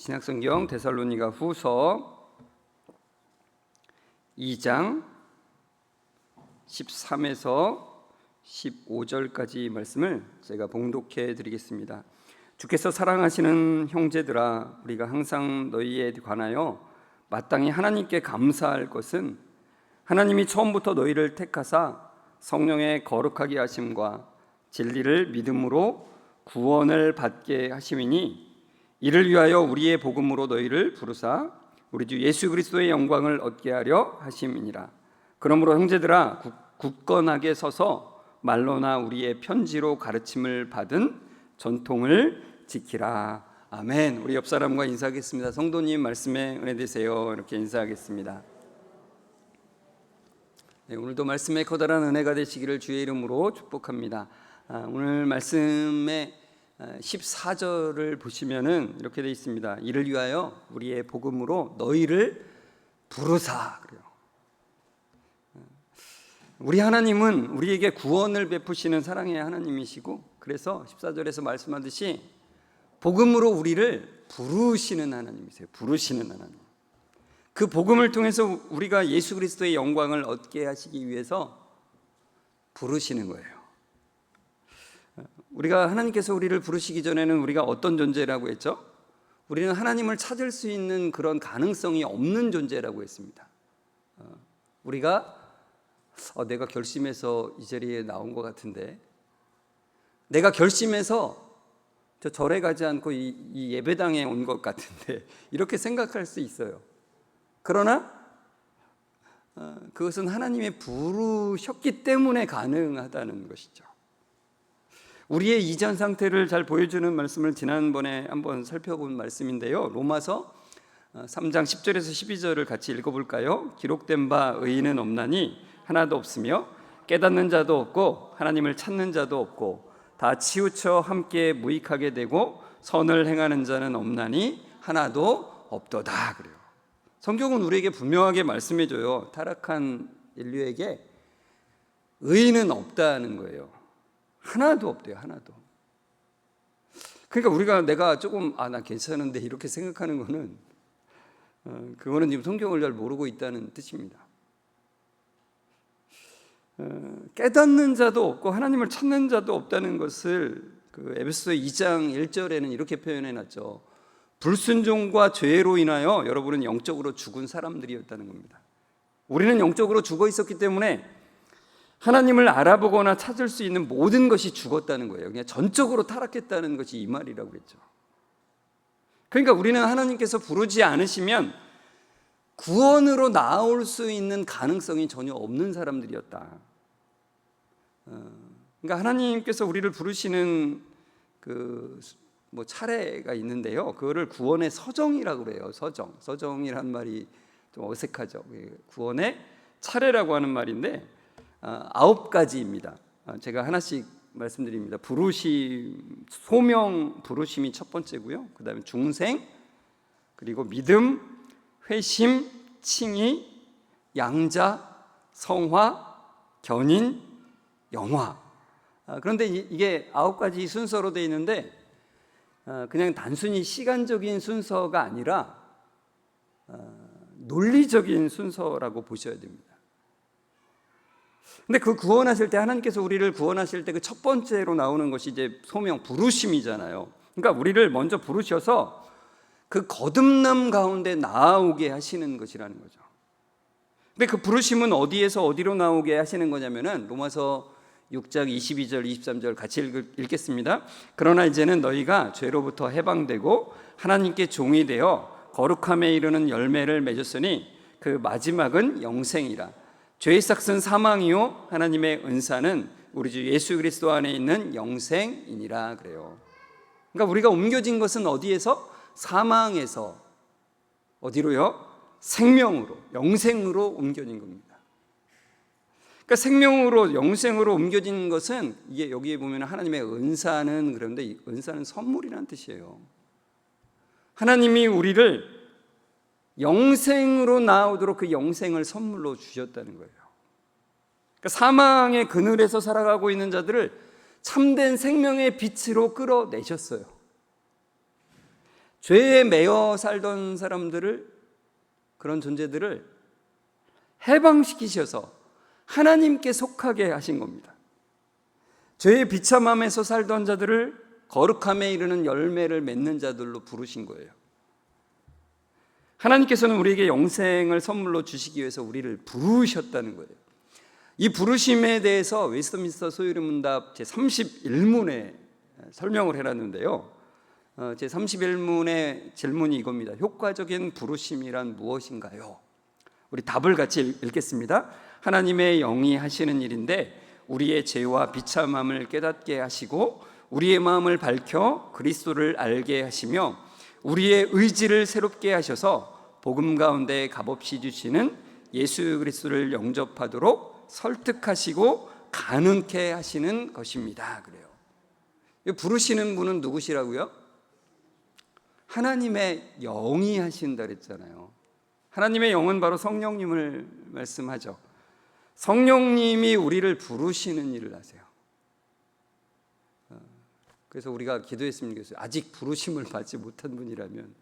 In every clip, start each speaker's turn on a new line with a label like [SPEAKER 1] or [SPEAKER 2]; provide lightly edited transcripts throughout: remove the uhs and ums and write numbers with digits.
[SPEAKER 1] 신약성경 데살로니가 후서 2장 13에서 15절까지 말씀을 제가 봉독해 드리겠습니다. 주께서 사랑하시는 형제들아, 우리가 항상 너희에 관하여 마땅히 하나님께 감사할 것은 하나님이 처음부터 너희를 택하사 성령의 거룩하게 하심과 진리를 믿음으로 구원을 받게 하심이니, 이를 위하여 우리의 복음으로 너희를 부르사 우리 주 예수 그리스도의 영광을 얻게 하려 하심이니라. 그러므로 형제들아, 굳건하게 서서 말로나 우리의 편지로 가르침을 받은 전통을 지키라. 아멘. 우리 옆 사람과 인사하겠습니다. 성도님, 말씀에 은혜 되세요. 이렇게 인사하겠습니다. 네, 오늘도 말씀에 커다란 은혜가 되시기를 주의 이름으로 축복합니다. 오늘 말씀의 14절을 보시면은 이렇게 되어 있습니다. 이를 위하여 우리의 복음으로 너희를 부르사. 그래요. 우리 하나님은 우리에게 구원을 베푸시는 사랑의 하나님이시고, 그래서 14절에서 말씀하듯이 복음으로 우리를 부르시는 하나님이세요. 부르시는 하나님. 그 복음을 통해서 우리가 예수 그리스도의 영광을 얻게 하시기 위해서 부르시는 거예요. 우리가 하나님께서 우리를 부르시기 전에는 우리가 어떤 존재라고 했죠? 우리는 하나님을 찾을 수 있는 그런 가능성이 없는 존재라고 했습니다. 우리가 내가 결심해서 이 자리에 나온 것 같은데, 내가 결심해서 저 절에 가지 않고 이 예배당에 온 것 같은데, 이렇게 생각할 수 있어요. 그러나 그것은 하나님의 부르셨기 때문에 가능하다는 것이죠. 우리의 이전 상태를 잘 보여주는 말씀을 지난번에 한번 살펴본 말씀인데요, 로마서 3장 10절에서 12절을 같이 읽어볼까요? 기록된 바 의인은 없나니 하나도 없으며 깨닫는 자도 없고 하나님을 찾는 자도 없고 다 치우쳐 함께 무익하게 되고 선을 행하는 자는 없나니 하나도 없도다. 그래요. 성경은 우리에게 분명하게 말씀해줘요. 타락한 인류에게 의인은 없다는 거예요. 하나도 없대요. 하나도. 그러니까 내가 조금 나 괜찮은데 이렇게 생각하는 거는 그거는 지금 성경을 잘 모르고 있다는 뜻입니다. 깨닫는 자도 없고 하나님을 찾는 자도 없다는 것을 그 에베소서 2장 1절에는 이렇게 표현해 놨죠. 불순종과 죄로 인하여 여러분은 영적으로 죽은 사람들이었다는 겁니다. 우리는 영적으로 죽어 있었기 때문에 하나님을 알아보거나 찾을 수 있는 모든 것이 죽었다는 거예요. 그냥 전적으로 타락했다는 것이 이 말이라고 했죠. 그러니까 우리는 하나님께서 부르지 않으시면 구원으로 나올 수 있는 가능성이 전혀 없는 사람들이었다. 그러니까 하나님께서 우리를 부르시는 차례가 있는데요, 그거를 구원의 서정이라고 그래요. 서정이란 말이 좀 어색하죠. 구원의 차례라고 하는 말인데 9가지입니다. 제가 하나씩 말씀드립니다. 소명 부르심이 첫 번째고요. 그 다음에 중생, 그리고 믿음, 회심, 칭의, 양자, 성화, 견인, 영화. 그런데 이게 9가지 순서로 되어 있는데 그냥 단순히 시간적인 순서가 아니라 논리적인 순서라고 보셔야 됩니다. 근데 그 구원하실 때, 하나님께서 우리를 구원하실 때 그 첫 번째로 나오는 것이 이제 소명 부르심이잖아요. 그러니까 우리를 먼저 부르셔서 그 거듭남 가운데 나오게 하시는 것이라는 거죠. 근데 그 부르심은 어디에서 어디로 나오게 하시는 거냐면은 로마서 6장 22절 23절 같이 읽겠습니다. 그러나 이제는 너희가 죄로부터 해방되고 하나님께 종이 되어 거룩함에 이르는 열매를 맺었으니 그 마지막은 영생이라. 죄의 삭은 사망이요 하나님의 은사는 우리 주 예수 그리스도 안에 있는 영생이니라. 그래요. 그러니까 우리가 옮겨진 것은 어디에서? 사망에서 어디로요? 생명으로, 영생으로 옮겨진 겁니다. 그러니까 생명으로, 영생으로 옮겨진 것은, 이게 여기에 보면 하나님의 은사는, 그런데 이 은사는 선물이라는 뜻이에요. 하나님이 우리를 영생으로 나오도록 그 영생을 선물로 주셨다는 거예요. 그러니까 사망의 그늘에서 살아가고 있는 자들을 참된 생명의 빛으로 끌어내셨어요. 죄에 매여 살던 사람들을, 그런 존재들을 해방시키셔서 하나님께 속하게 하신 겁니다. 죄의 비참함에서 살던 자들을 거룩함에 이르는 열매를 맺는 자들로 부르신 거예요. 하나님께서는 우리에게 영생을 선물로 주시기 위해서 우리를 부르셨다는 거예요. 이 부르심에 대해서 웨스트민스터 소유리문답 제31문에 설명을 해놨는데요. 제31문의 질문이 이겁니다. 효과적인 부르심이란 무엇인가요? 우리 답을 같이 읽겠습니다. 하나님의 영이 하시는 일인데 우리의 죄와 비참함을 깨닫게 하시고 우리의 마음을 밝혀 그리스도를 알게 하시며 우리의 의지를 새롭게 하셔서 복음 가운데 값없이 주시는 예수 그리스도를 영접하도록 설득하시고 가능케 하시는 것입니다. 그래요. 부르시는 분은 누구시라고요? 하나님의 영이 하신다 그랬잖아요. 하나님의 영은 바로 성령님을 말씀하죠. 성령님이 우리를 부르시는 일을 하세요. 그래서 우리가 기도했으면 좋겠어요. 아직 부르심을 받지 못한 분이라면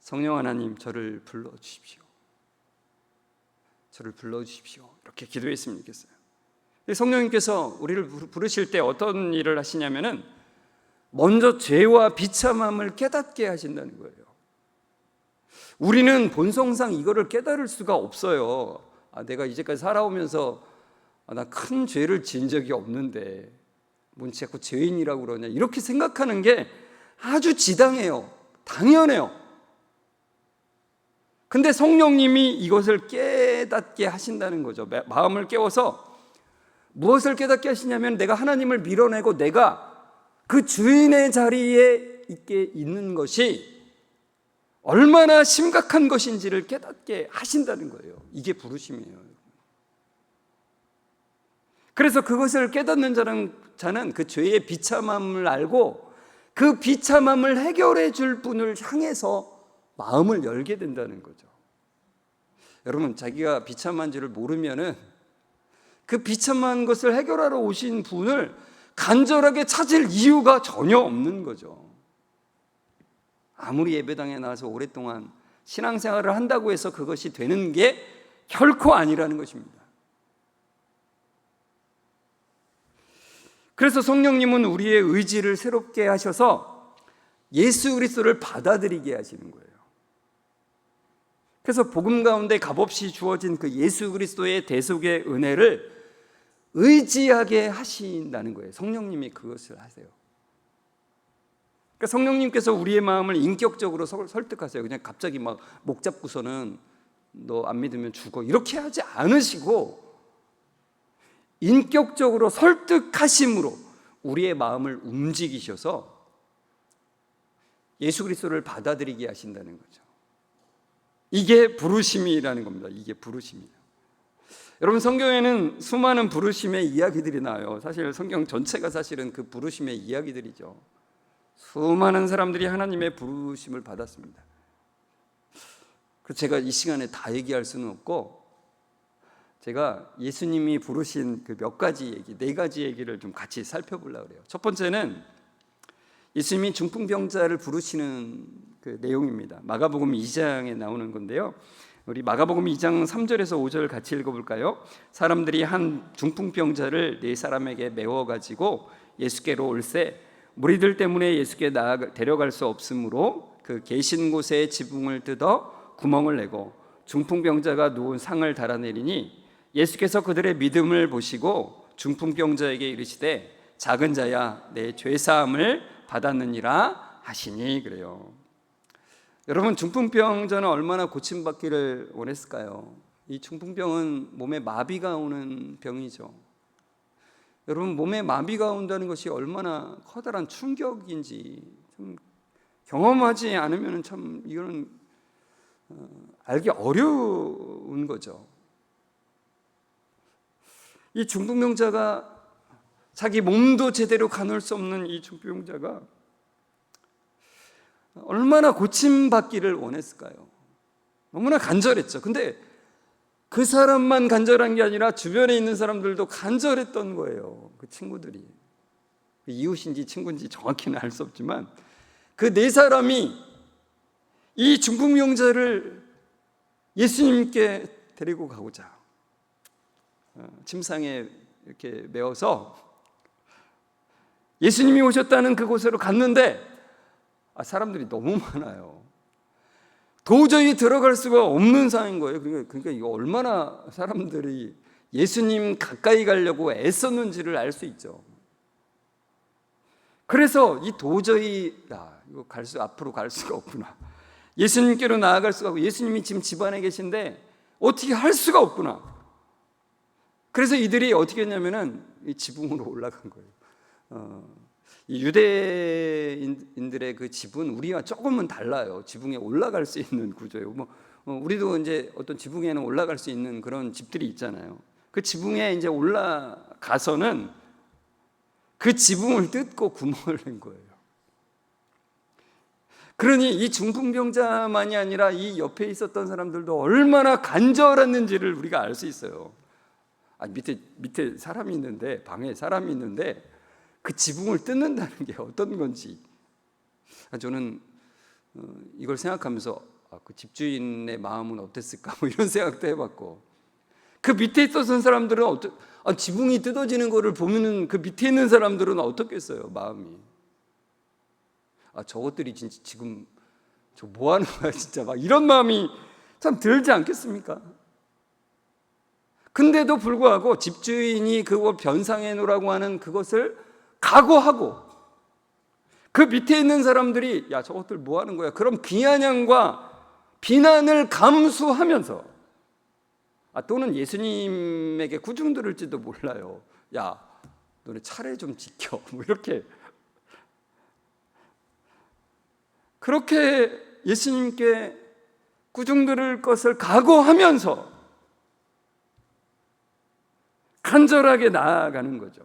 [SPEAKER 1] 성령 하나님 저를 불러주십시오. 저를 불러주십시오. 이렇게 기도했으면 좋겠어요. 성령님께서 우리를 부르실 때 어떤 일을 하시냐면은 먼저 죄와 비참함을 깨닫게 하신다는 거예요. 우리는 본성상 이거를 깨달을 수가 없어요. 내가 이제까지 살아오면서 나 큰 죄를 지은 적이 없는데 뭔 자꾸 죄인이라고 그러냐 이렇게 생각하는 게 아주 지당해요. 당연해요. 근데 성령님이 이것을 깨닫게 하신다는 거죠. 마음을 깨워서 무엇을 깨닫게 하시냐면 내가 하나님을 밀어내고 내가 그 주인의 자리에 있게 있는 것이 얼마나 심각한 것인지를 깨닫게 하신다는 거예요. 이게 부르심이에요. 그래서 그것을 깨닫는 자는 그 죄의 비참함을 알고 그 비참함을 해결해 줄 분을 향해서 마음을 열게 된다는 거죠. 여러분, 자기가 비참한지를 모르면은 그 비참한 것을 해결하러 오신 분을 간절하게 찾을 이유가 전혀 없는 거죠. 아무리 예배당에 나와서 오랫동안 신앙생활을 한다고 해서 그것이 되는 게 결코 아니라는 것입니다. 그래서 성령님은 우리의 의지를 새롭게 하셔서 예수 그리스도를 받아들이게 하시는 거예요. 그래서 복음 가운데 값없이 주어진 그 예수 그리스도의 대속의 은혜를 의지하게 하신다는 거예요. 성령님이 그것을 하세요. 그러니까 성령님께서 우리의 마음을 인격적으로 설득하세요. 그냥 갑자기 막 목 잡고서는 너 안 믿으면 죽어 이렇게 하지 않으시고 인격적으로 설득하심으로 우리의 마음을 움직이셔서 예수 그리스도를 받아들이게 하신다는 거죠. 이게 부르심이라는 겁니다. 이게 부르심이에요. 여러분, 성경에는 수많은 부르심의 이야기들이 나와요. 사실 성경 전체가 사실은 그 부르심의 이야기들이죠. 수많은 사람들이 하나님의 부르심을 받았습니다. 그래서 제가 이 시간에 다 얘기할 수는 없고 제가 예수님이 부르신 그 몇 가지 얘기, 4가지 얘기를 좀 같이 살펴보려고 그래요. 첫 번째는 예수님이 중풍병자를 부르시는 그 내용입니다. 마가복음 2장에 나오는 건데요. 우리 마가복음 2장 3절에서 5절 같이 읽어볼까요? 사람들이 한 중풍병자를 4사람에게 메워가지고 예수께로 올세 무리들 때문에 예수께 데려갈 수 없으므로 그 계신 곳에 지붕을 뜯어 구멍을 내고 중풍병자가 누운 상을 달아내리니 예수께서 그들의 믿음을 보시고 중풍병자에게 이르시되 작은 자야 내 죄사함을 받았느니라 하시니 그래요. 여러분, 중풍병자는 얼마나 고침받기를 원했을까요? 이 중풍병은 몸에 마비가 오는 병이죠. 여러분, 몸에 마비가 온다는 것이 얼마나 커다란 충격인지 좀 경험하지 않으면 참 이거는 알기 어려운 거죠. 이 중풍병자가 자기 몸도 제대로 가눌 수 없는 이 중풍병자가 얼마나 고침받기를 원했을까요? 너무나 간절했죠. 근데 그 사람만 간절한 게 아니라 주변에 있는 사람들도 간절했던 거예요. 그 친구들이. 이웃인지 친구인지 정확히는 알 수 없지만 그 4사람이 이 중풍병자를 예수님께 데리고 가고자 침상에 이렇게 메어서 예수님이 오셨다는 그곳으로 갔는데 사람들이 너무 많아요. 도저히 들어갈 수가 없는 상황인 거예요. 그러니까 이거 얼마나 사람들이 예수님 가까이 가려고 애썼는지를 알 수 있죠. 그래서 이 도저히 이거 앞으로 갈 수가 없구나. 예수님께로 나아갈 수가 없고 예수님이 지금 집 안에 계신데 어떻게 할 수가 없구나. 그래서 이들이 어떻게 했냐면은 이 지붕으로 올라간 거예요. 이 유대인들의 그 집은 우리와 조금은 달라요. 지붕에 올라갈 수 있는 구조예요. 우리도 이제 어떤 지붕에는 올라갈 수 있는 그런 집들이 있잖아요. 그 지붕에 이제 올라가서는 그 지붕을 뜯고 구멍을 낸 거예요. 그러니 이 중풍병자만이 아니라 이 옆에 있었던 사람들도 얼마나 간절했는지를 우리가 알 수 있어요. 밑에 사람이 있는데, 방에 사람이 있는데 그 지붕을 뜯는다는 게 어떤 건지 저는 이걸 생각하면서 그 집주인의 마음은 어땠을까 이런 생각도 해봤고, 그 밑에 있었던 사람들은 지붕이 뜯어지는 거를 보면은 그 밑에 있는 사람들은 어떻겠어요, 마음이. 저것들이 진짜 지금 저 뭐 하는 거야 진짜, 막 이런 마음이 참 들지 않겠습니까? 근데도 불구하고 집주인이 그거 변상해 놓으라고 하는 그것을 각오하고 그 밑에 있는 사람들이 저것들 뭐 하는 거야, 그럼 비아냥과 비난을 감수하면서 또는 예수님에게 꾸중 들을지도 몰라요. 너네 차례 좀 지켜, 이렇게 그렇게 예수님께 꾸중 들을 것을 각오하면서 간절하게 나아가는 거죠.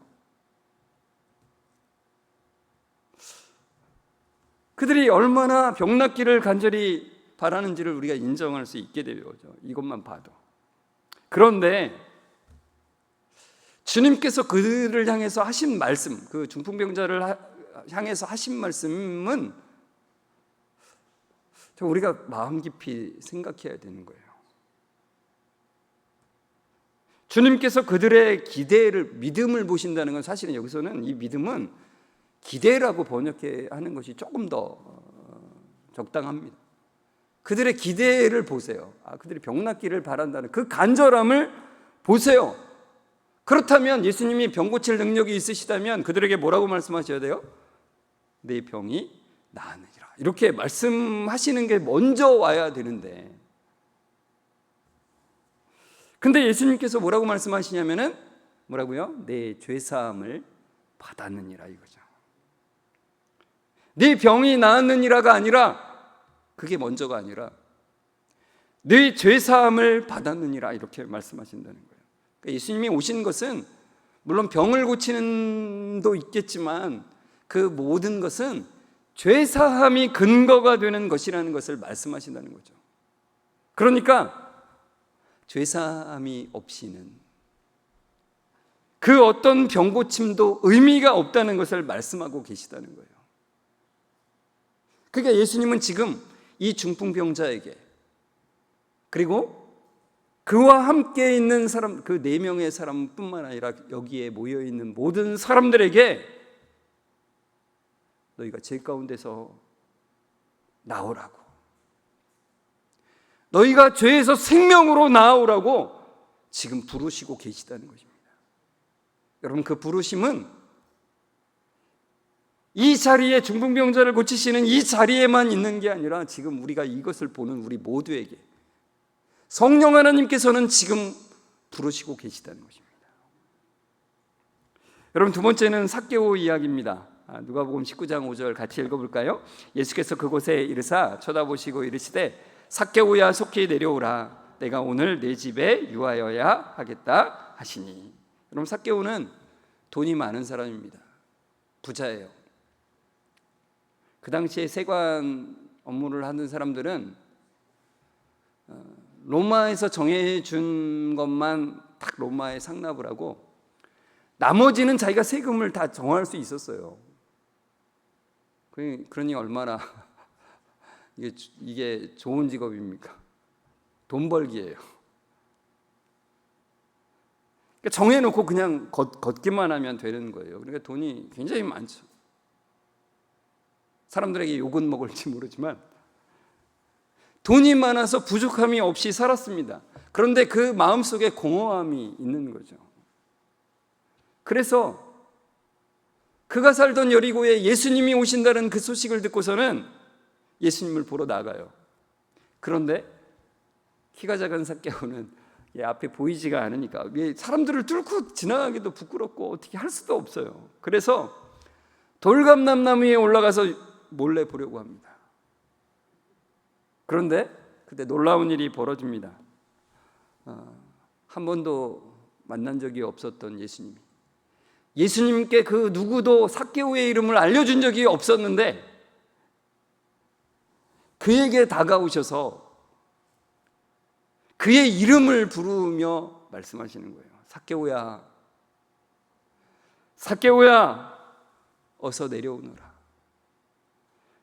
[SPEAKER 1] 그들이 얼마나 병낫기를 간절히 바라는지를 우리가 인정할 수 있게 되죠. 이것만 봐도. 그런데 주님께서 그들을 향해서 하신 말씀, 그 중풍병자를 향해서 하신 말씀은 우리가 마음 깊이 생각해야 되는 거예요. 주님께서 그들의 믿음을 보신다는 건 사실은 여기서는 이 믿음은 기대라고 번역하는 것이 조금 더 적당합니다. 그들의 기대를 보세요. 그들이 병낫기를 바란다는 그 간절함을 보세요. 그렇다면 예수님이 병 고칠 능력이 있으시다면 그들에게 뭐라고 말씀하셔야 돼요? 내 병이 나았느니라, 이렇게 말씀하시는 게 먼저 와야 되는데, 근데 예수님께서 뭐라고 말씀하시냐면은 뭐라고요? 내 죄사함을 받았느니라, 이거죠. 네 병이 나았느니라가 아니라, 그게 먼저가 아니라 네 죄사함을 받았느니라, 이렇게 말씀하신다는 거예요. 그러니까 예수님이 오신 것은 물론 병을 고치는 도 있겠지만 그 모든 것은 죄사함이 근거가 되는 것이라는 것을 말씀하신다는 거죠. 그러니까 죄사함이 없이는 그 어떤 병고침도 의미가 없다는 것을 말씀하고 계시다는 거예요. 그러니까 예수님은 지금 이 중풍병자에게, 그리고 그와 함께 있는 사람, 그 4명의 사람뿐만 아니라 여기에 모여있는 모든 사람들에게 너희가 죄 가운데서 나오라고, 너희가 죄에서 생명으로 나오라고 지금 부르시고 계시다는 것입니다. 여러분, 그 부르심은 이 자리에 중풍병자를 고치시는 이 자리에만 있는 게 아니라 지금 우리가 이것을 보는 우리 모두에게 성령 하나님께서는 지금 부르시고 계시다는 것입니다. 여러분, 두 번째는 삭개오 이야기입니다. 누가복음 19장 5절 같이 읽어볼까요? 예수께서 그곳에 이르사 쳐다보시고 이르시되 삭개오야 속히 내려오라, 내가 오늘 내 집에 유하여야 하겠다 하시니. 여러분, 삭개오는 돈이 많은 사람입니다. 부자예요. 그 당시에 세관 업무를 하는 사람들은 로마에서 정해준 것만 딱 로마에 상납을 하고 나머지는 자기가 세금을 다 정할 수 있었어요. 그러니 얼마나 이게 좋은 직업입니까? 돈 벌기예요. 그러니까 정해놓고 그냥 걷기만 하면 되는 거예요. 그러니까 돈이 굉장히 많죠. 사람들에게 욕은 먹을지 모르지만 돈이 많아서 부족함이 없이 살았습니다. 그런데 그 마음속에 공허함이 있는 거죠. 그래서 그가 살던 여리고에 예수님이 오신다는 그 소식을 듣고서는 예수님을 보러 나가요. 그런데 키가 작은 삭개오는 앞에 보이지가 않으니까 사람들을 뚫고 지나가기도 부끄럽고 어떻게 할 수도 없어요. 그래서 돌감람나무 위에 올라가서 몰래 보려고 합니다. 그런데 그때 놀라운 일이 벌어집니다. 한 번도 만난 적이 없었던 예수님께 그 누구도 삭개오의 이름을 알려준 적이 없었는데 그에게 다가오셔서 그의 이름을 부르며 말씀하시는 거예요. 삭개오야, 삭개오야, 어서 내려오너라.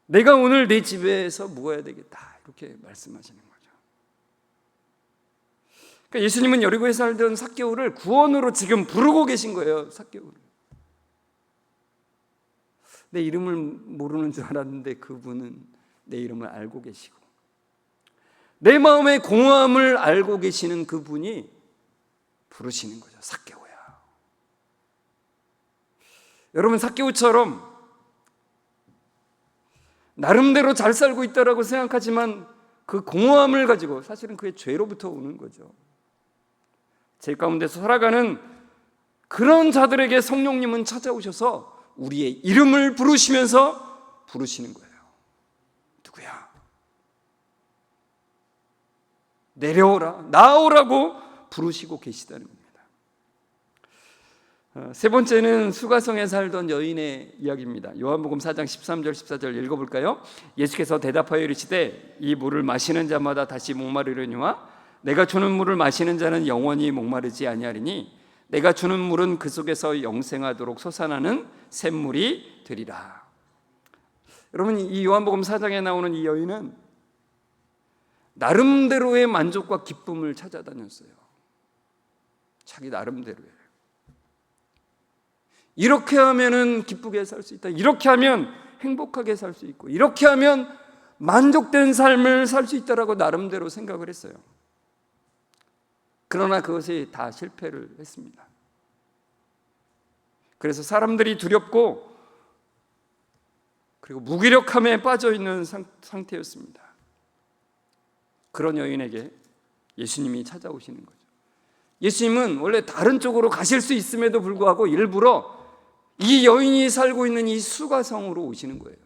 [SPEAKER 1] 내가 오늘 내 집에서 묵어야 되겠다. 이렇게 말씀하시는 거죠. 그러니까 예수님은 여리고에 살던 삭개오를 구원으로 지금 부르고 계신 거예요. 삭개오를. 내 이름을 모르는 줄 알았는데 그분은 내 이름을 알고 계시고 내 마음의 공허함을 알고 계시는 그분이 부르시는 거죠. 삭개오야. 여러분, 삭개오처럼 나름대로 잘 살고 있다라고 생각하지만 그 공허함을 가지고 사실은 그의 죄로부터 오는 거죠. 죄 가운데서 살아가는 그런 자들에게 성령님은 찾아오셔서 우리의 이름을 부르시면서 부르시는 거예요. 누구야? 내려오라, 나오라고 부르시고 계시다는 겁니다. 세 번째는 수가성에 살던 여인의 이야기입니다. 요한복음 4장 13절 14절 읽어볼까요? 예수께서 대답하여 이르시되 이 물을 마시는 자마다 다시 목마르려니와 내가 주는 물을 마시는 자는 영원히 목마르지 아니하리니 내가 주는 물은 그 속에서 영생하도록 솟아나는 샘물이 되리라. 여러분, 이 요한복음 4장에 나오는 이 여인은 나름대로의 만족과 기쁨을 찾아다녔어요. 자기 나름대로예요. 이렇게 하면은 기쁘게 살 수 있다. 이렇게 하면 행복하게 살 수 있고 이렇게 하면 만족된 삶을 살 수 있다라고 나름대로 생각을 했어요. 그러나 그것이 다 실패를 했습니다. 그래서 사람들이 두렵고 그리고 무기력함에 빠져 있는 상태였습니다. 그런 여인에게 예수님이 찾아오시는 거죠. 예수님은 원래 다른 쪽으로 가실 수 있음에도 불구하고 일부러 이 여인이 살고 있는 이 수가성으로 오시는 거예요.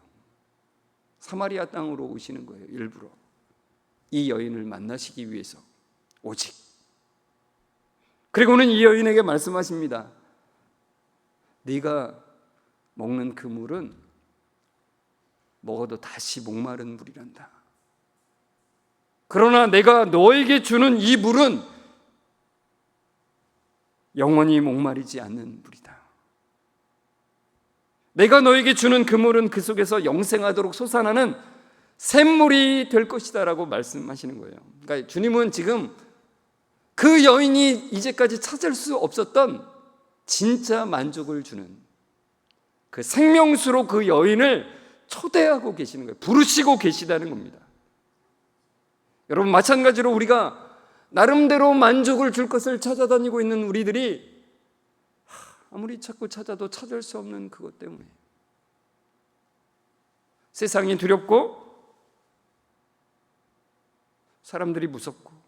[SPEAKER 1] 사마리아 땅으로 오시는 거예요. 일부러 이 여인을 만나시기 위해서 오직. 그리고는 이 여인에게 말씀하십니다. 네가 먹는 그 물은 먹어도 다시 목마른 물이란다. 그러나 내가 너에게 주는 이 물은 영원히 목마르지 않는 물이다. 내가 너에게 주는 그 물은 그 속에서 영생하도록 솟아나는 샘물이 될 것이다 라고 말씀하시는 거예요. 그러니까 주님은 지금 그 여인이 이제까지 찾을 수 없었던 진짜 만족을 주는 그 생명수로 그 여인을 초대하고 계시는 거예요. 부르시고 계시다는 겁니다. 여러분, 마찬가지로 우리가 나름대로 만족을 줄 것을 찾아다니고 있는 우리들이 아무리 찾고 찾아도 찾을 수 없는 그것 때문에 세상이 두렵고 사람들이 무섭고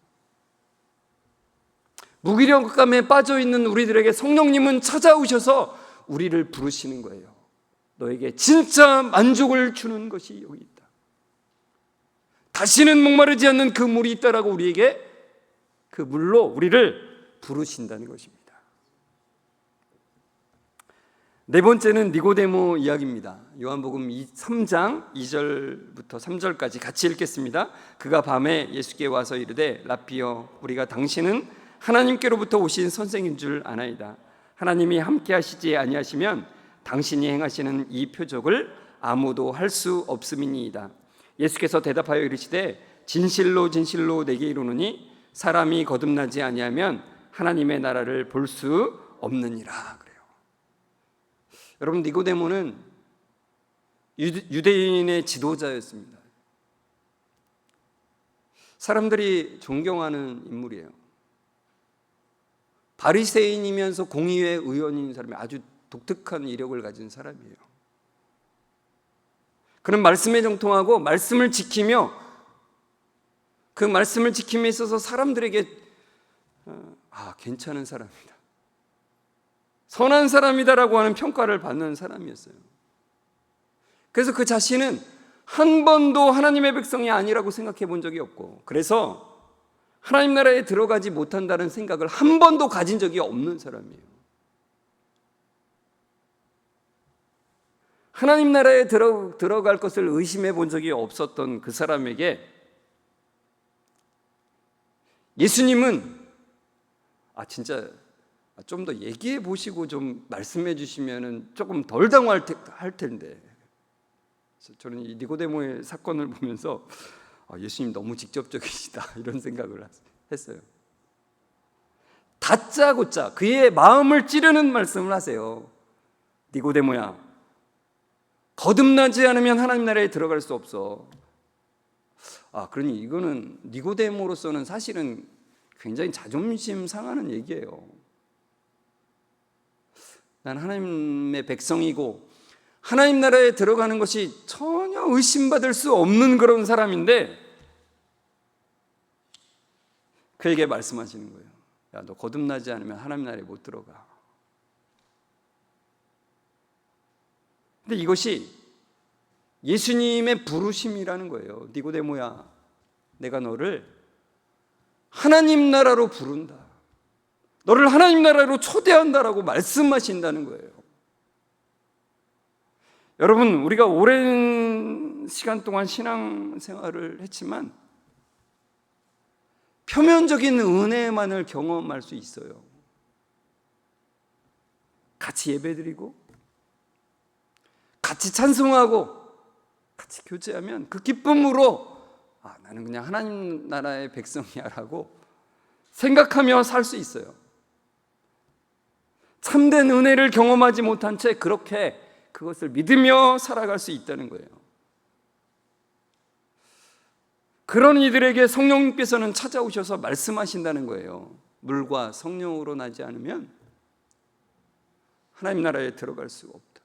[SPEAKER 1] 무기력감에 빠져 있는 우리들에게 성령님은 찾아오셔서 우리를 부르시는 거예요. 너에게 진짜 만족을 주는 것이 여기 있다. 다시는 목마르지 않는 그 물이 있다라고 우리에게 그 물로 우리를 부르신다는 것입니다. 네 번째는 니고데모 이야기입니다. 요한복음 3장 2절부터 3절까지 같이 읽겠습니다. 그가 밤에 예수께 와서 이르되 라피여, 우리가 당신은 하나님께로부터 오신 선생인 줄 아나이다. 하나님이 함께 하시지 아니하시면 당신이 행하시는 이 표적을 아무도 할 수 없음이니이다. 예수께서 대답하여 이르시되 진실로 진실로 내게 이르노니 사람이 거듭나지 아니하면 하나님의 나라를 볼 수 없느니라 그래요. 여러분, 니고데모는 유대인의 지도자였습니다. 사람들이 존경하는 인물이에요. 바리새인이면서 공의회 의원인 사람이 아주 독특한 이력을 가진 사람이에요. 그는 말씀에 정통하고 말씀을 지키며 그 말씀을 지킴에 있어서 사람들에게 괜찮은 사람이다, 선한 사람이다라고 하는 평가를 받는 사람이었어요. 그래서 그 자신은 한 번도 하나님의 백성이 아니라고 생각해 본 적이 없고, 그래서 하나님 나라에 들어가지 못한다는 생각을 한 번도 가진 적이 없는 사람이에요. 하나님 나라에 들어갈 것을 의심해 본 적이 없었던 그 사람에게 예수님은 진짜 좀 더 얘기해 보시고 좀 말씀해 주시면 조금 덜 당황할 텐데, 저는 이 니고데모의 사건을 보면서 예수님 너무 직접적이시다 이런 생각을 했어요. 다짜고짜 그의 마음을 찌르는 말씀을 하세요. 니고데모야, 거듭나지 않으면 하나님 나라에 들어갈 수 없어. 그러니 이거는 니고데모로서는 사실은 굉장히 자존심 상하는 얘기예요. 난 하나님의 백성이고 하나님 나라에 들어가는 것이 전혀 의심받을 수 없는 그런 사람인데 그에게 말씀하시는 거예요. 야, 너 거듭나지 않으면 하나님 나라에 못 들어가. 근데 이것이 예수님의 부르심이라는 거예요. 니고데모야, 내가 너를 하나님 나라로 부른다, 너를 하나님 나라로 초대한다라고 말씀하신다는 거예요. 여러분, 우리가 오랜 시간 동안 신앙생활을 했지만 표면적인 은혜만을 경험할 수 있어요. 같이 예배드리고 같이 찬송하고 같이 교제하면 그 기쁨으로 나는 그냥 하나님 나라의 백성이야 라고 생각하며 살 수 있어요. 참된 은혜를 경험하지 못한 채 그렇게 그것을 믿으며 살아갈 수 있다는 거예요. 그런 이들에게 성령님께서는 찾아오셔서 말씀하신다는 거예요. 물과 성령으로 나지 않으면 하나님 나라에 들어갈 수가 없다.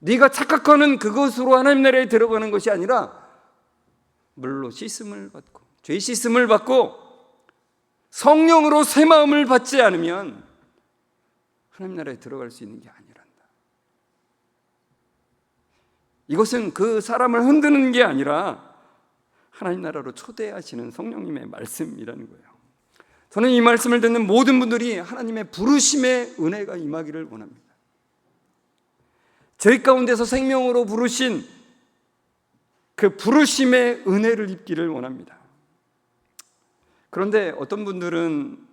[SPEAKER 1] 네가 착각하는 그것으로 하나님 나라에 들어가는 것이 아니라 물로 씻음을 받고 죄 씻음을 받고 성령으로 새 마음을 받지 않으면 하나님 나라에 들어갈 수 있는 게 아니란다. 이것은 그 사람을 흔드는 게 아니라 하나님 나라로 초대하시는 성령님의 말씀이라는 거예요. 저는 이 말씀을 듣는 모든 분들이 하나님의 부르심의 은혜가 임하기를 원합니다. 저희 가운데서 생명으로 부르신 그 부르심의 은혜를 입기를 원합니다. 그런데 어떤 분들은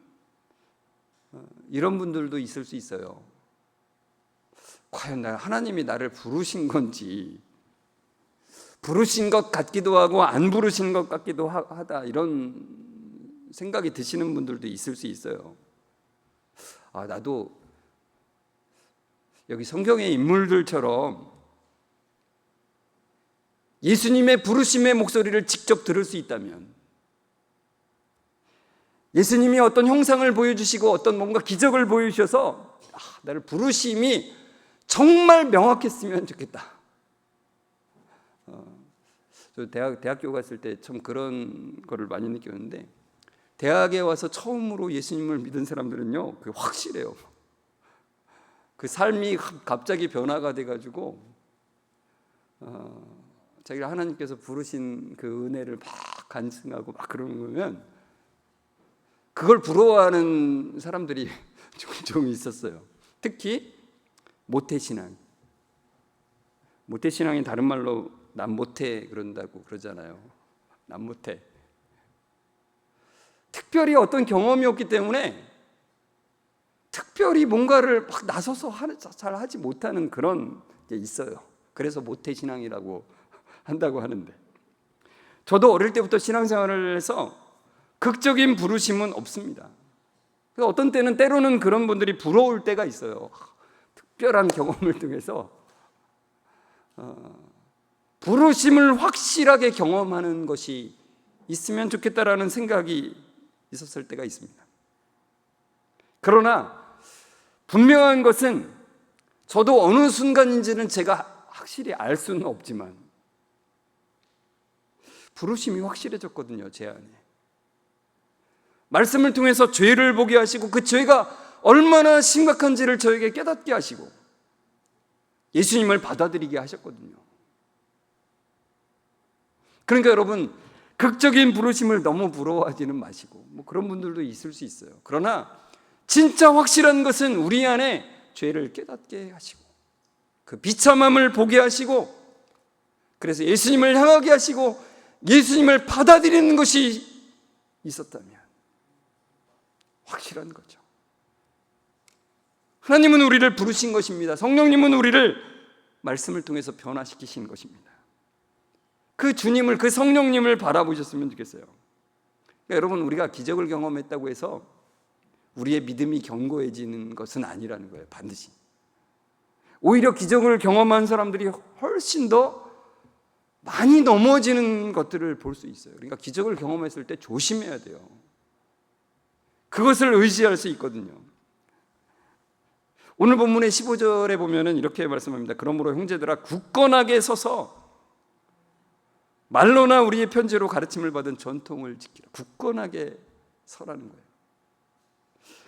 [SPEAKER 1] 이런 분들도 있을 수 있어요. 과연 하나님이 나를 부르신 건지, 부르신 것 같기도 하고 안 부르신 것 같기도 하다, 이런 생각이 드시는 분들도 있을 수 있어요. 나도 여기 성경의 인물들처럼 예수님의 부르심의 목소리를 직접 들을 수 있다면, 예수님이 어떤 형상을 보여주시고 어떤 뭔가 기적을 보여주셔서 나를 부르심이 정말 명확했으면 좋겠다. 저 대학교 갔을 때 참 그런 거를 많이 느꼈는데, 대학에 와서 처음으로 예수님을 믿은 사람들은요, 그게 확실해요. 그 삶이 갑자기 변화가 돼가지고 자기가 하나님께서 부르신 그 은혜를 막 간증하고 막 그러는 거면 그걸 부러워하는 사람들이 좀 있었어요. 특히 모태신앙. 모태신앙이 다른 말로 남모태 그런다고 그러잖아요. 남모태. 특별히 어떤 경험이 없기 때문에 특별히 뭔가를 막 나서서 잘 하지 못하는 그런 게 있어요. 그래서 모태신앙이라고 한다고 하는데, 저도 어릴 때부터 신앙생활을 해서 극적인 부르심은 없습니다. 어떤 때는 때로는 그런 분들이 부러울 때가 있어요. 특별한 경험을 통해서 부르심을 확실하게 경험하는 것이 있으면 좋겠다라는 생각이 있었을 때가 있습니다. 그러나 분명한 것은 저도 어느 순간인지는 제가 확실히 알 수는 없지만 부르심이 확실해졌거든요, 제 안에. 말씀을 통해서 죄를 보게 하시고 그 죄가 얼마나 심각한지를 저에게 깨닫게 하시고 예수님을 받아들이게 하셨거든요. 그러니까 여러분, 극적인 부르심을 너무 부러워하지는 마시고, 그런 분들도 있을 수 있어요. 그러나 진짜 확실한 것은 우리 안에 죄를 깨닫게 하시고 그 비참함을 보게 하시고, 그래서 예수님을 향하게 하시고 예수님을 받아들이는 것이 있었다면 확실한 거죠. 하나님은 우리를 부르신 것입니다. 성령님은 우리를 말씀을 통해서 변화시키신 것입니다. 그 주님을, 그 성령님을 바라보셨으면 좋겠어요. 그러니까 여러분, 우리가 기적을 경험했다고 해서 우리의 믿음이 견고해지는 것은 아니라는 거예요. 반드시. 오히려 기적을 경험한 사람들이 훨씬 더 많이 넘어지는 것들을 볼 수 있어요. 그러니까 기적을 경험했을 때 조심해야 돼요. 그것을 의지할 수 있거든요. 오늘 본문의 15절에 보면은 이렇게 말씀합니다. 그러므로 형제들아, 굳건하게 서서 말로나 우리의 편지로 가르침을 받은 전통을 지키라. 굳건하게 서라는 거예요.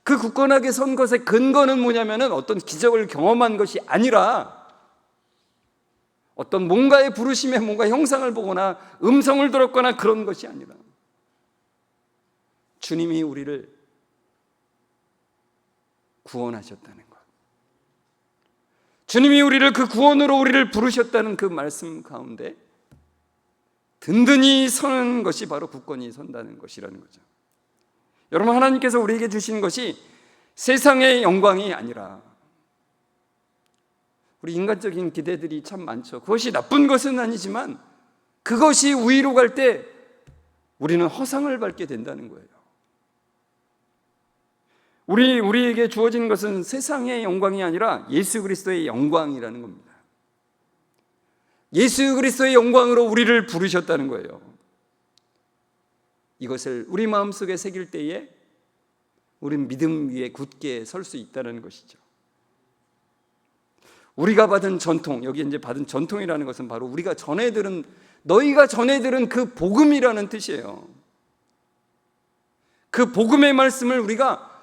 [SPEAKER 1] 그 굳건하게 선 것의 근거는 뭐냐면은 어떤 기적을 경험한 것이 아니라 어떤 뭔가의 부르심에 뭔가 형상을 보거나 음성을 들었거나 그런 것이 아니라 주님이 우리를 구원하셨다는 것, 주님이 우리를 그 구원으로 우리를 부르셨다는 그 말씀 가운데 든든히 서는 것이 바로 굳건히 선다는 것이라는 거죠. 여러분, 하나님께서 우리에게 주신 것이 세상의 영광이 아니라, 우리 인간적인 기대들이 참 많죠. 그것이 나쁜 것은 아니지만 그것이 우위로 갈 때 우리는 허상을 밟게 된다는 거예요. 우리에게 주어진 것은 세상의 영광이 아니라 예수 그리스도의 영광이라는 겁니다. 예수 그리스도의 영광으로 우리를 부르셨다는 거예요. 이것을 우리 마음속에 새길 때에 우리는 믿음 위에 굳게 설 수 있다는 것이죠. 우리가 받은 전통, 여기 이제 받은 전통이라는 것은 바로 너희가 전해 들은 그 복음이라는 뜻이에요. 그 복음의 말씀을 우리가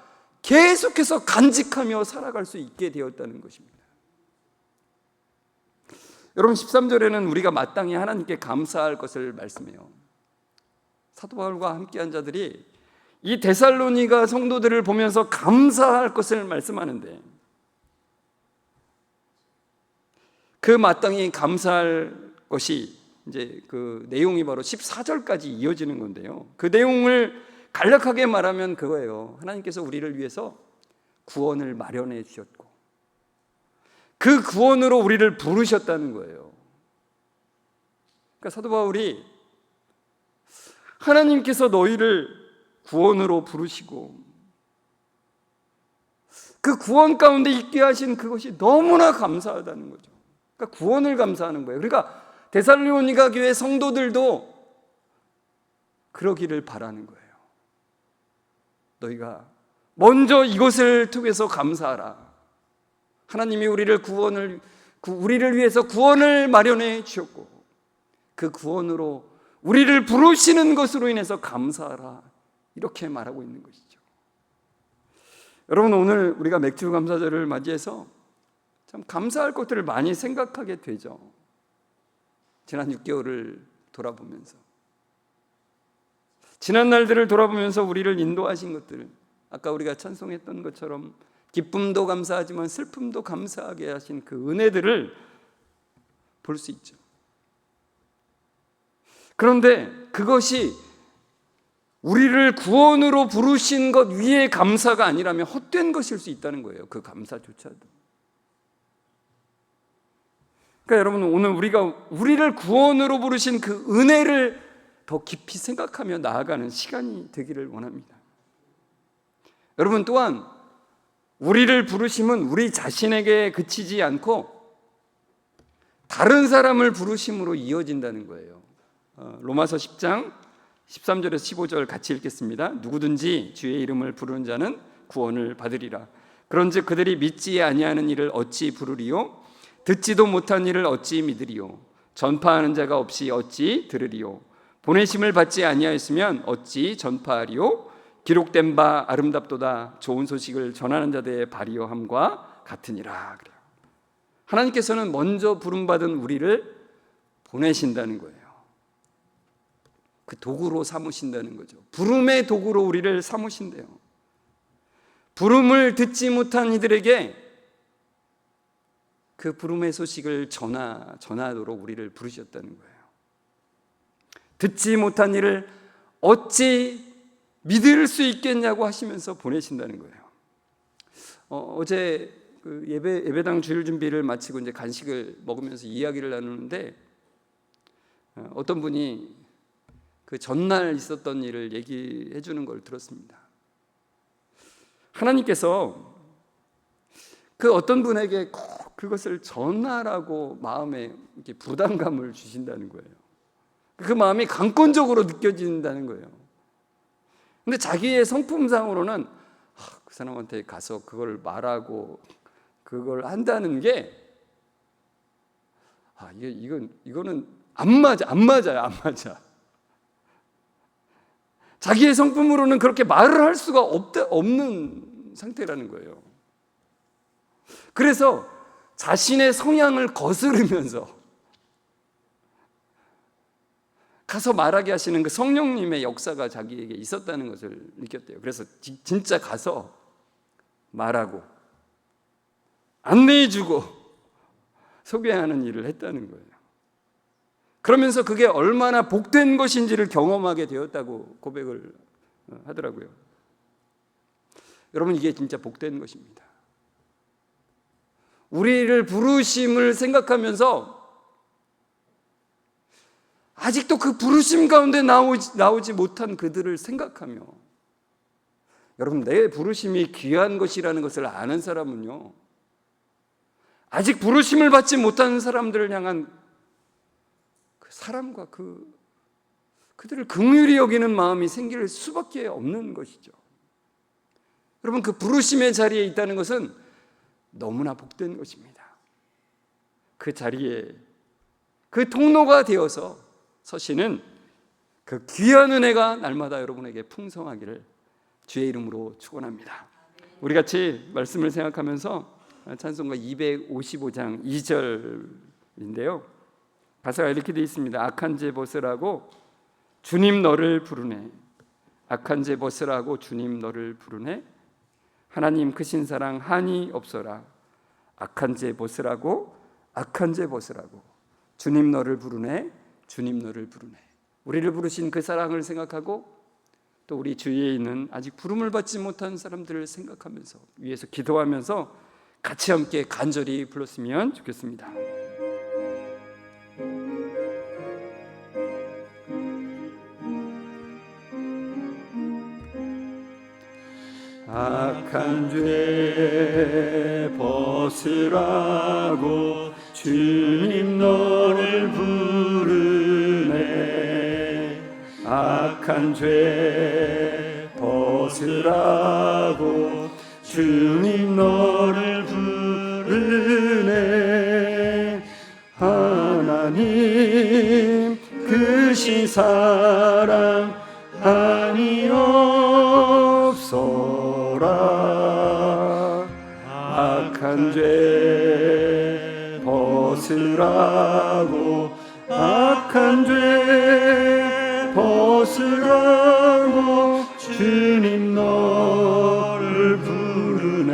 [SPEAKER 1] 계속해서 간직하며 살아갈 수 있게 되었다는 것입니다. 여러분, 13절에는 우리가 마땅히 하나님께 감사할 것을 말씀해요. 사도 바울과 함께한 자들이 이 데살로니가 성도들을 보면서 감사할 것을 말씀하는데, 그 마땅히 감사할 것이 이제 그 내용이 바로 14절까지 이어지는 건데요. 그 내용을 간략하게 말하면 그거예요. 하나님께서 우리를 위해서 구원을 마련해 주셨고 그 구원으로 우리를 부르셨다는 거예요. 그러니까 사도 바울이 하나님께서 너희를 구원으로 부르시고 그 구원 가운데 있게 하신 그것이 너무나 감사하다는 거죠. 그러니까 구원을 감사하는 거예요. 그러니까 데살로니가 교회 성도들도 그러기를 바라는 거예요. 너희가 먼저 이것을 통해서 감사하라. 하나님이 우리를 위해서 구원을 마련해 주셨고 그 구원으로 우리를 부르시는 것으로 인해서 감사하라. 이렇게 말하고 있는 것이죠. 여러분, 오늘 우리가 맥주 감사절을 맞이해서 참 감사할 것들을 많이 생각하게 되죠. 지난 6개월을 돌아보면서, 지난 날들을 돌아보면서 우리를 인도하신 것들, 아까 우리가 찬송했던 것처럼 기쁨도 감사하지만 슬픔도 감사하게 하신 그 은혜들을 볼 수 있죠. 그런데 그것이 우리를 구원으로 부르신 것 위에 감사가 아니라면 헛된 것일 수 있다는 거예요. 그 감사조차도. 그러니까 여러분, 오늘 우리를 구원으로 부르신 그 은혜를 더 깊이 생각하며 나아가는 시간이 되기를 원합니다. 여러분, 또한 우리를 부르심은 우리 자신에게 그치지 않고 다른 사람을 부르심으로 이어진다는 거예요. 로마서 10장 13절에서 15절 같이 읽겠습니다. 누구든지 주의 이름을 부르는 자는 구원을 받으리라. 그런즉 그들이 믿지 아니하는 이를 어찌 부르리요? 듣지도 못한 이를 어찌 믿으리요? 전파하는 자가 없이 어찌 들으리요? 보내심을 받지 아니하였으면 어찌 전파하리요? 기록된 바 아름답도다. 좋은 소식을 전하는 자들의 발이요함과 같으니라. 그래요. 하나님께서는 먼저 부름받은 우리를 보내신다는 거예요. 그 도구로 삼으신다는 거죠. 부름의 도구로 우리를 삼으신대요. 부름을 듣지 못한 이들에게 그 부름의 소식을 전하도록 우리를 부르셨다는 거예요. 듣지 못한 이를 어찌 믿을 수 있겠냐고 하시면서 보내신다는 거예요. 어제 그 예배당 주일 준비를 마치고 이제 간식을 먹으면서 이야기를 나누는데 어떤 분이 그 전날 있었던 일을 얘기해 주는 걸 들었습니다. 하나님께서 그 어떤 분에게 꼭 그것을 전하라고 마음에 이렇게 부담감을 주신다는 거예요. 그 마음이 강권적으로 느껴진다는 거예요. 근데 자기의 성품상으로는 그 사람한테 가서 그걸 말하고 그걸 한다는 게 이거는 안 맞아. 자기의 성품으로는 그렇게 말을 할 수가 없는 상태라는 거예요. 그래서 자신의 성향을 거스르면서 가서 말하게 하시는 그 성령님의 역사가 자기에게 있었다는 것을 느꼈대요. 그래서 진짜 가서 말하고 안내해주고 소개하는 일을 했다는 거예요. 그러면서 그게 얼마나 복된 것인지를 경험하게 되었다고 고백을 하더라고요. 여러분, 이게 진짜 복된 것입니다. 우리를 부르심을 생각하면서 아직도 그 부르심 가운데 나오지 못한 그들을 생각하며, 여러분, 내 부르심이 귀한 것이라는 것을 아는 사람은요, 아직 부르심을 받지 못하는 사람들을 향한 그 사람과 그들을 긍휼히 여기는 마음이 생길 수밖에 없는 것이죠. 여러분, 그 부르심의 자리에 있다는 것은 너무나 복된 것입니다. 그 자리에 그 통로가 되어서 서시는 그 귀한 은혜가 날마다 여러분에게 풍성하기를 주의 이름으로 축원합니다. 우리 같이 말씀을 생각하면서 찬송가 255장 2절인데요. 가사가 이렇게 되어 있습니다. 악한 죄 벗으라고 주님 너를 부르네. 악한 죄 벗으라고 주님 너를 부르네. 하나님 크신 사랑 한이 없어라. 악한 죄 벗으라고 주님 너를 부르네. 주님 너를 부르네. 우리를 부르신 그 사랑을 생각하고 또 우리 주위에 있는 아직 부름을 받지 못한 사람들을 생각하면서 위에서 기도하면서 같이 함께 간절히 불렀으면 좋겠습니다. 악한 죄 벗으라고 주님 너를 부르네. 악한 죄 벗으라고 주님 너를 부르네. 하나님 크신 사랑 한이 없어라. 악한 죄 벗으라고 악한 죄 벗으라고 주님 너를 부르네.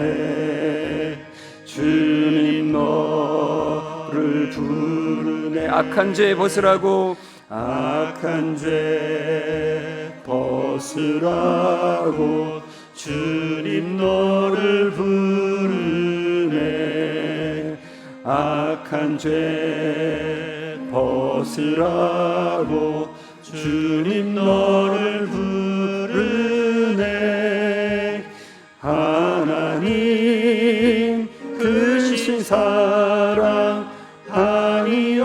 [SPEAKER 1] 주님 너를 부르네. 악한 죄 벗으라고 악한 죄 벗으라고 주님 너를 부르네.
[SPEAKER 2] 악한 죄 벗으라고 주님 너를 부르네. 하나님 크신 사랑 아니옵소라.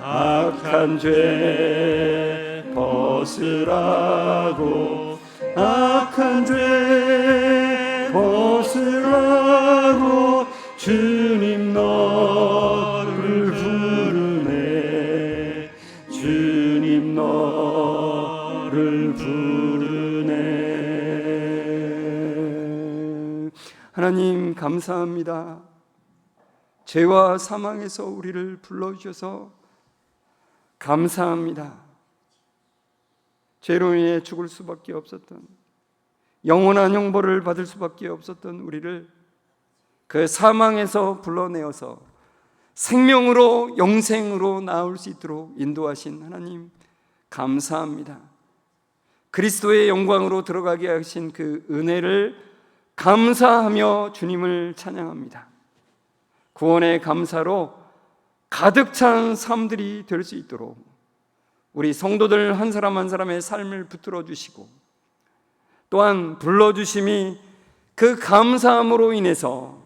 [SPEAKER 2] 악한 죄 벗으라고 악한 죄 벗으라고 주님 너를 부르네. 주님 너를 부르네.
[SPEAKER 1] 하나님 감사합니다. 죄와 사망에서 우리를 불러주셔서 감사합니다. 죄로 인해 죽을 수밖에 없었던, 영원한 형벌을 받을 수밖에 없었던 우리를 그 사망에서 불러내어서 생명으로 영생으로 나올 수 있도록 인도하신 하나님 감사합니다. 그리스도의 영광으로 들어가게 하신 그 은혜를 감사하며 주님을 찬양합니다. 구원의 감사로 가득 찬 삶들이 될 수 있도록 우리 성도들 한 사람 한 사람의 삶을 붙들어 주시고, 또한 불러주심이 그 감사함으로 인해서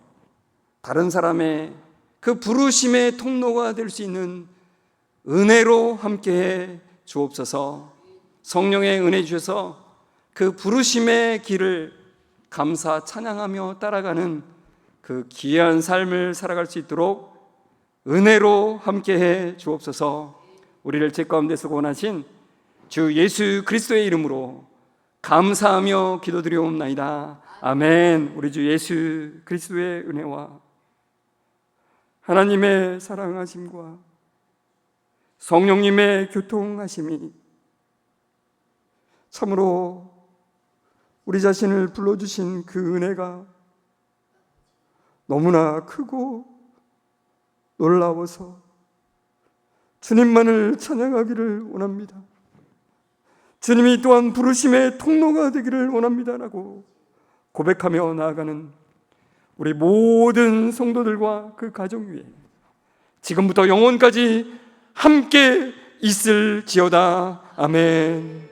[SPEAKER 1] 다른 사람의 그 부르심의 통로가 될 수 있는 은혜로 함께해 주옵소서. 성령의 은혜 주셔서 그 부르심의 길을 감사 찬양하며 따라가는 그 귀한 삶을 살아갈 수 있도록 은혜로 함께해 주옵소서. 우리를 죄 가운데서 구원하신 주 예수 그리스도의 이름으로 감사하며 기도드리옵나이다. 아멘. 우리 주 예수 그리스도의 은혜와 하나님의 사랑하심과 성령님의 교통하심이 참으로 우리 자신을 불러주신 그 은혜가 너무나 크고 놀라워서 주님만을 찬양하기를 원합니다. 주님이 또한 부르심의 통로가 되기를 원합니다라고 고백하며 나아가는 우리 모든 성도들과 그 가정 위에 지금부터 영원까지 함께 있을지어다. 아멘.